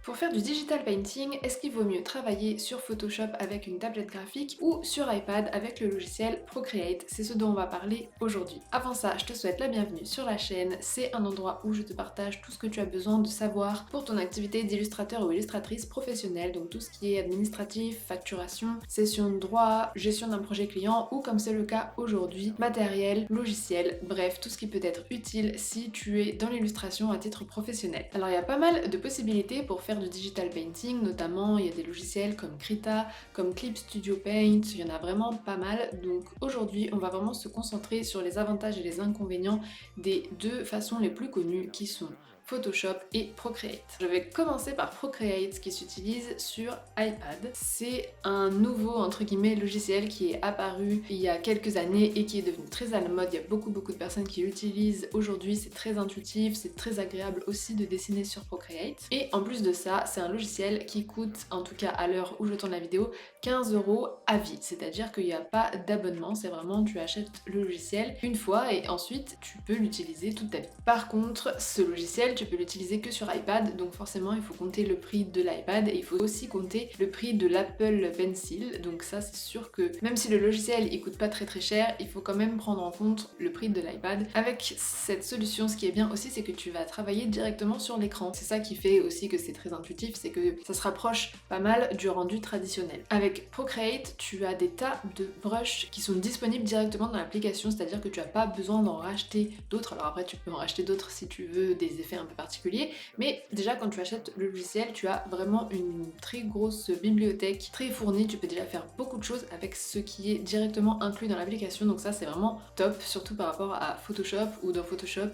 Pour faire du digital painting, est-ce qu'il vaut mieux travailler sur Photoshop avec une tablette graphique ou sur iPad avec le logiciel Procreate? C'est ce dont on va parler aujourd'hui. Avant ça, je te souhaite la bienvenue sur la chaîne. C'est un endroit où je te partage tout ce que tu as besoin de savoir pour ton activité d'illustrateur ou illustratrice professionnelle, donc tout ce qui est administratif, facturation, cession de droit, gestion d'un projet client ou comme c'est le cas aujourd'hui, matériel, logiciel, bref, tout ce qui peut être utile si tu es dans l'illustration à titre professionnel. Alors il y a pas mal de possibilités pour faire du digital painting, notamment il y a des logiciels comme Krita, comme Clip Studio Paint, il y en a vraiment pas mal. Donc aujourd'hui on va vraiment se concentrer sur les avantages et les inconvénients des deux façons les plus connues qui sont Photoshop et Procreate. Je vais commencer par Procreate qui s'utilise sur iPad. C'est un nouveau entre guillemets logiciel qui est apparu il y a quelques années et qui est devenu très à la mode. Il y a beaucoup de personnes qui l'utilisent aujourd'hui, c'est très intuitif, c'est très agréable aussi de dessiner sur Procreate. Et en plus de ça, c'est un logiciel qui coûte, en tout cas à l'heure où je tourne la vidéo, 15 € à vie. C'est-à-dire qu'il n'y a pas d'abonnement, c'est vraiment tu achètes le logiciel une fois et ensuite tu peux l'utiliser toute ta vie. Par contre, ce logiciel, tu peux l'utiliser que sur iPad, donc forcément il faut compter le prix de l'iPad et il faut aussi compter le prix de l'Apple Pencil. Donc ça c'est sûr que même si le logiciel il coûte pas très cher, il faut quand même prendre en compte le prix de l'iPad. Avec cette solution, ce qui est bien aussi, c'est que tu vas travailler directement sur l'écran. C'est ça qui fait aussi que c'est très intuitif, c'est que ça se rapproche pas mal du rendu traditionnel. Avec Procreate, tu as des tas de brushes qui sont disponibles directement dans l'application, c'est-à-dire que tu n'as pas besoin d'en racheter d'autres. Alors après tu peux en racheter d'autres si tu veux des effets un peu particuliers, mais déjà quand tu achètes le logiciel, tu as vraiment une très grosse bibliothèque, très fournie, tu peux déjà faire beaucoup de choses avec ce qui est directement inclus dans l'application, donc ça c'est vraiment top, surtout par rapport à Photoshop, où dans Photoshop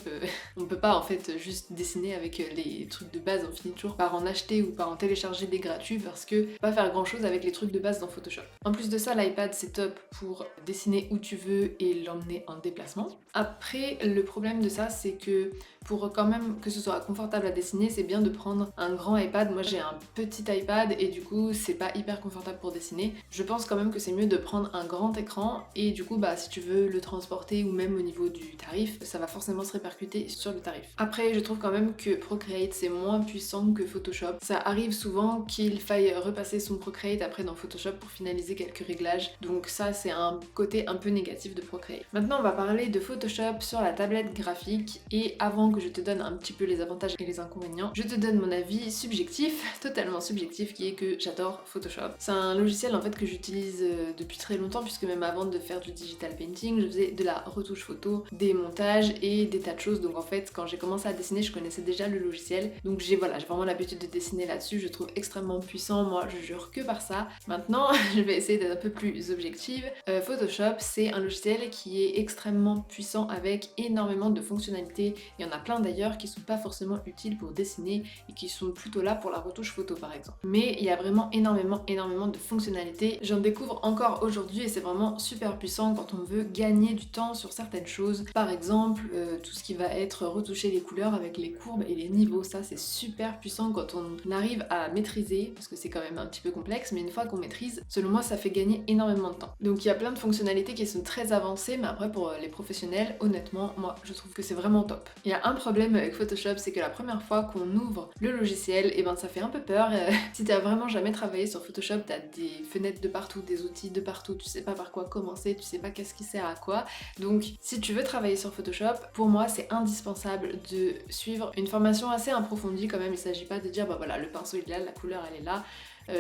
on peut pas en fait juste dessiner avec les trucs de base, on finit toujours par en acheter ou par en télécharger des gratuits parce que pas faire grand chose avec les trucs de base dans Photoshop. En plus de ça, l'iPad c'est top pour dessiner où tu veux et l'emmener en déplacement. Après, le problème de ça c'est que pour quand même que ce soit confortable à dessiner, c'est bien de prendre un grand iPad. Moi j'ai un petit iPad et du coup c'est pas hyper confortable pour dessiner. Je pense quand même que c'est mieux de prendre un grand écran et du coup si tu veux le transporter ou même au niveau du tarif, ça va forcément se répercuter sur le tarif. Après je trouve quand même que Procreate c'est moins puissant que Photoshop. Ça arrive souvent qu'il faille repasser son Procreate après dans Photoshop pour finaliser quelques réglages. Donc ça c'est un côté un peu négatif de Procreate. Maintenant on va parler de Photoshop sur la tablette graphique et avant que je te donne un petit peu les avantages et les inconvénients, je te donne mon avis subjectif, totalement subjectif, qui est que j'adore Photoshop. C'est un logiciel en fait que j'utilise depuis très longtemps puisque même avant de faire du digital painting, je faisais de la retouche photo, des montages et des tas de choses. Donc en fait quand j'ai commencé à dessiner, je connaissais déjà le logiciel. Donc j'ai vraiment l'habitude de dessiner là-dessus, je trouve extrêmement puissant, moi je jure que par ça. Maintenant, je vais essayer d'être un peu plus objective. Photoshop, c'est un logiciel qui est extrêmement puissant avec énormément de fonctionnalités. Il y en a plein d'ailleurs qui sont pas forcément utiles pour dessiner et qui sont plutôt là pour la retouche photo par exemple. Mais il y a vraiment énormément de fonctionnalités. J'en découvre encore aujourd'hui et c'est vraiment super puissant quand on veut gagner du temps sur certaines choses. Par exemple, tout ce qui va être retoucher les couleurs avec les courbes et les niveaux, ça c'est super puissant quand on arrive à maîtriser, parce que c'est quand même un petit peu complexe, mais une fois qu'on maîtrise, selon moi ça fait gagner énormément de temps. Donc il y a plein de fonctionnalités qui sont très avancées, mais après pour les professionnels, honnêtement, moi je trouve que c'est vraiment top. Il y a un problème avec Photoshop, c'est que la première fois qu'on ouvre le logiciel, et ça fait un peu peur. Si t'as vraiment jamais travaillé sur Photoshop, t'as des fenêtres de partout, des outils de partout, tu sais pas par quoi commencer, tu sais pas qu'est-ce qui sert à quoi. Donc si tu veux travailler sur Photoshop, pour moi c'est indispensable de suivre une formation assez approfondie quand même. Il s'agit pas de dire voilà, le pinceau il est là, la couleur elle est là,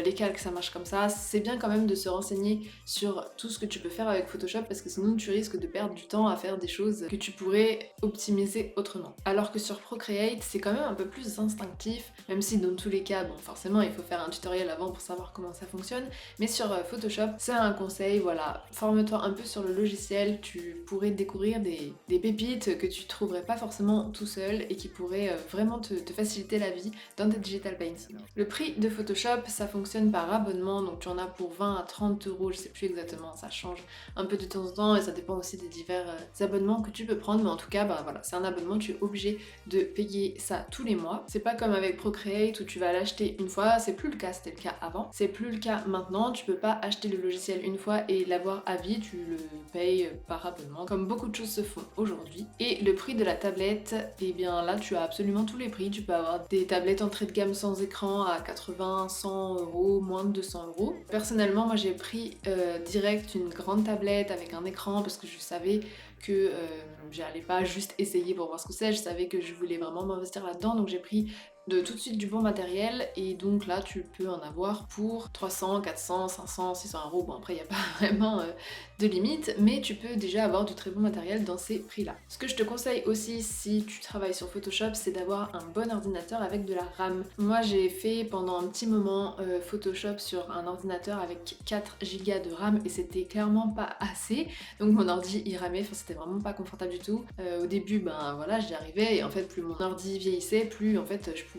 les calques ça marche comme ça. C'est bien quand même de se renseigner sur tout ce que tu peux faire avec Photoshop parce que sinon tu risques de perdre du temps à faire des choses que tu pourrais optimiser autrement. Alors que sur Procreate c'est quand même un peu plus instinctif, même si dans tous les cas forcément il faut faire un tutoriel avant pour savoir comment ça fonctionne, mais sur Photoshop c'est un conseil, voilà, forme-toi un peu sur le logiciel, tu pourrais découvrir des pépites que tu trouverais pas forcément tout seul et qui pourraient vraiment te faciliter la vie dans tes digital painting. Le prix de Photoshop ça fonctionne fonctionne par abonnement, donc tu en as pour 20 à 30 euros, je sais plus exactement, ça change un peu de temps en temps et ça dépend aussi des divers abonnements que tu peux prendre, mais en tout cas, bah voilà, c'est un abonnement, tu es obligé de payer ça tous les mois. C'est pas comme avec Procreate où tu vas l'acheter une fois, c'est plus le cas, c'était le cas avant, c'est plus le cas maintenant, tu peux pas acheter le logiciel une fois et l'avoir à vie, tu le payes par abonnement, comme beaucoup de choses se font aujourd'hui. Et le prix de la tablette, et bien là tu as absolument tous les prix, tu peux avoir des tablettes entrée de gamme sans écran à 80, 100 euros, moins de 200 euros. Personnellement, moi j'ai pris direct une grande tablette avec un écran parce que je savais que j'allais pas juste essayer pour voir ce que c'est, je savais que je voulais vraiment m'investir là-dedans, donc j'ai pris tout de suite du bon matériel et donc là tu peux en avoir pour 300, 400, 500, 600 euros. Bon après il n'y a pas vraiment de limite, mais tu peux déjà avoir du très bon matériel dans ces prix-là. Ce que je te conseille aussi si tu travailles sur Photoshop, c'est d'avoir un bon ordinateur avec de la RAM. Moi j'ai fait pendant un petit moment Photoshop sur un ordinateur avec 4 Go de RAM et c'était clairement pas assez, donc mon ordi il ramait, enfin c'était vraiment pas confortable du tout. Au début ben voilà j'y arrivais et en fait plus mon ordi vieillissait, plus en fait je pouvais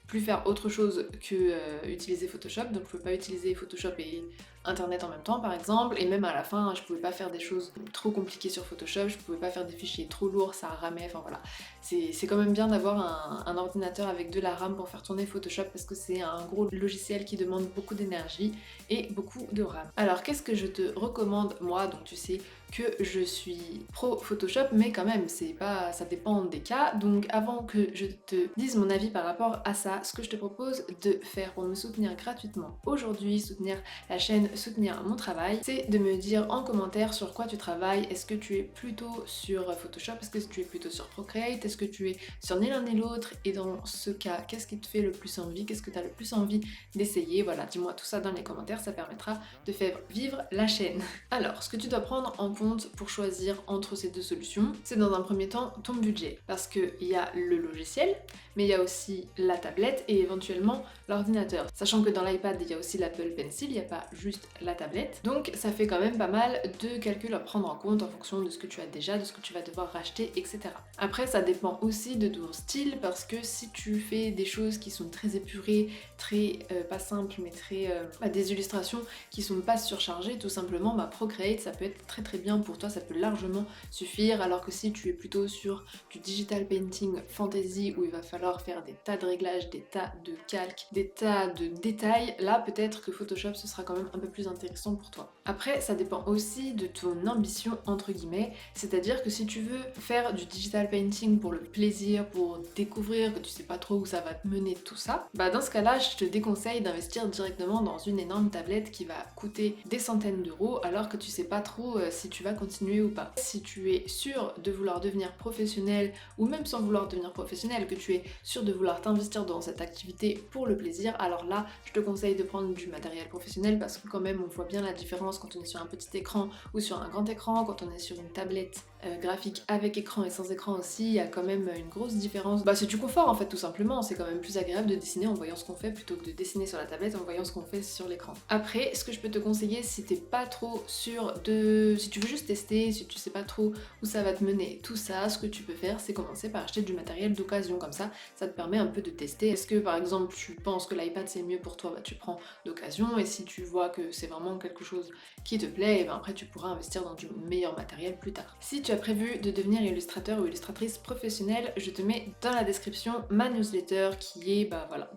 plus faire autre chose que utiliser Photoshop, donc je pouvais pas utiliser Photoshop et internet en même temps par exemple, et même à la fin je pouvais pas faire des choses trop compliquées sur Photoshop, je pouvais pas faire des fichiers trop lourds, ça ramait, enfin voilà. C'est quand même bien d'avoir un ordinateur avec de la RAM pour faire tourner Photoshop parce que c'est un gros logiciel qui demande beaucoup d'énergie et beaucoup de RAM. Alors qu'est-ce que je te recommande moi, donc tu sais que je suis pro Photoshop, mais quand même c'est pas, ça dépend des cas, donc avant que je te dise mon avis par rapport à ça, ce que je te propose de faire pour me soutenir gratuitement aujourd'hui, soutenir la chaîne, soutenir mon travail, c'est de me dire en commentaire sur quoi tu travailles. Est-ce que tu es plutôt sur Photoshop, est-ce que tu es plutôt sur Procreate, est-ce que tu es sur ni l'un ni l'autre, et dans ce cas qu'est-ce qui te fait le plus envie, qu'est-ce que tu as le plus envie d'essayer. Voilà, dis-moi tout ça dans les commentaires, ça permettra de faire vivre la chaîne. Alors ce que tu dois prendre en compte pour choisir entre ces deux solutions, c'est dans un premier temps ton budget, parce qu'il y a le logiciel, mais il y a aussi la tablette et éventuellement l'ordinateur. Sachant que dans l'iPad, il y a aussi l'Apple Pencil, il n'y a pas juste la tablette. Donc ça fait quand même pas mal de calculs à prendre en compte en fonction de ce que tu as déjà, de ce que tu vas devoir racheter, etc. Après, ça dépend aussi de ton style, parce que si tu fais des choses qui sont très épurées, très pas simples, mais très des illustrations qui sont pas surchargées, tout simplement, Procreate, ça peut être très très bien pour toi, ça peut largement suffire, alors que si tu es plutôt sur du digital painting fantasy où il va falloir faire des tas de réglages, des tas de calques, des tas de détails, là peut-être que Photoshop ce sera quand même un peu plus intéressant pour toi. Après ça dépend aussi de ton ambition entre guillemets, c'est-à-dire que si tu veux faire du digital painting pour le plaisir, pour découvrir, que tu sais pas trop où ça va te mener tout ça, dans ce cas-là je te déconseille d'investir directement dans une énorme tablette qui va coûter des centaines d'euros alors que tu sais pas trop si tu vas continuer ou pas. Si tu es sûr de vouloir devenir professionnel, ou même sans vouloir devenir professionnel, que tu es sûr de vouloir t'investir dans cette activité pour le plaisir, alors là je te conseille de prendre du matériel professionnel, parce que quand même on voit bien la différence quand on est sur un petit écran ou sur un grand écran, quand on est sur une tablette graphique avec écran et sans écran aussi, il y a quand même une grosse différence. C'est du confort en fait, tout simplement, c'est quand même plus agréable de dessiner en voyant ce qu'on fait plutôt que de dessiner sur la tablette en voyant ce qu'on fait sur l'écran. Après, ce que je peux te conseiller si t'es pas trop sûr de... si tu veux juste tester, si tu sais pas trop où ça va te mener, tout ça, ce que tu peux faire c'est commencer par acheter du matériel d'occasion, comme ça te permet un peu de tester. Est-ce que par exemple tu penses que l'iPad c'est mieux pour toi, tu prends d'occasion, et si tu vois que c'est vraiment quelque chose qui te plaît, et après tu pourras investir dans du meilleur matériel plus tard. Si tu as prévu de devenir illustrateur ou illustratrice professionnelle, je te mets dans la description ma newsletter qui est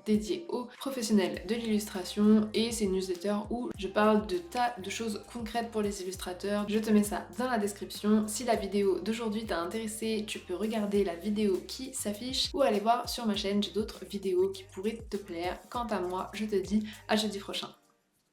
dédiée aux professionnels de l'illustration, et c'est une newsletter où je parle de tas de choses concrètes pour les illustrateurs. Je te mets ça dans la description. Si la vidéo d'aujourd'hui t'a intéressé, tu peux regarder la vidéo qui s'affiche ou aller voir sur ma chaîne, j'ai d'autres vidéos qui pourraient te plaire. Quant à moi, je te dis à jeudi prochain.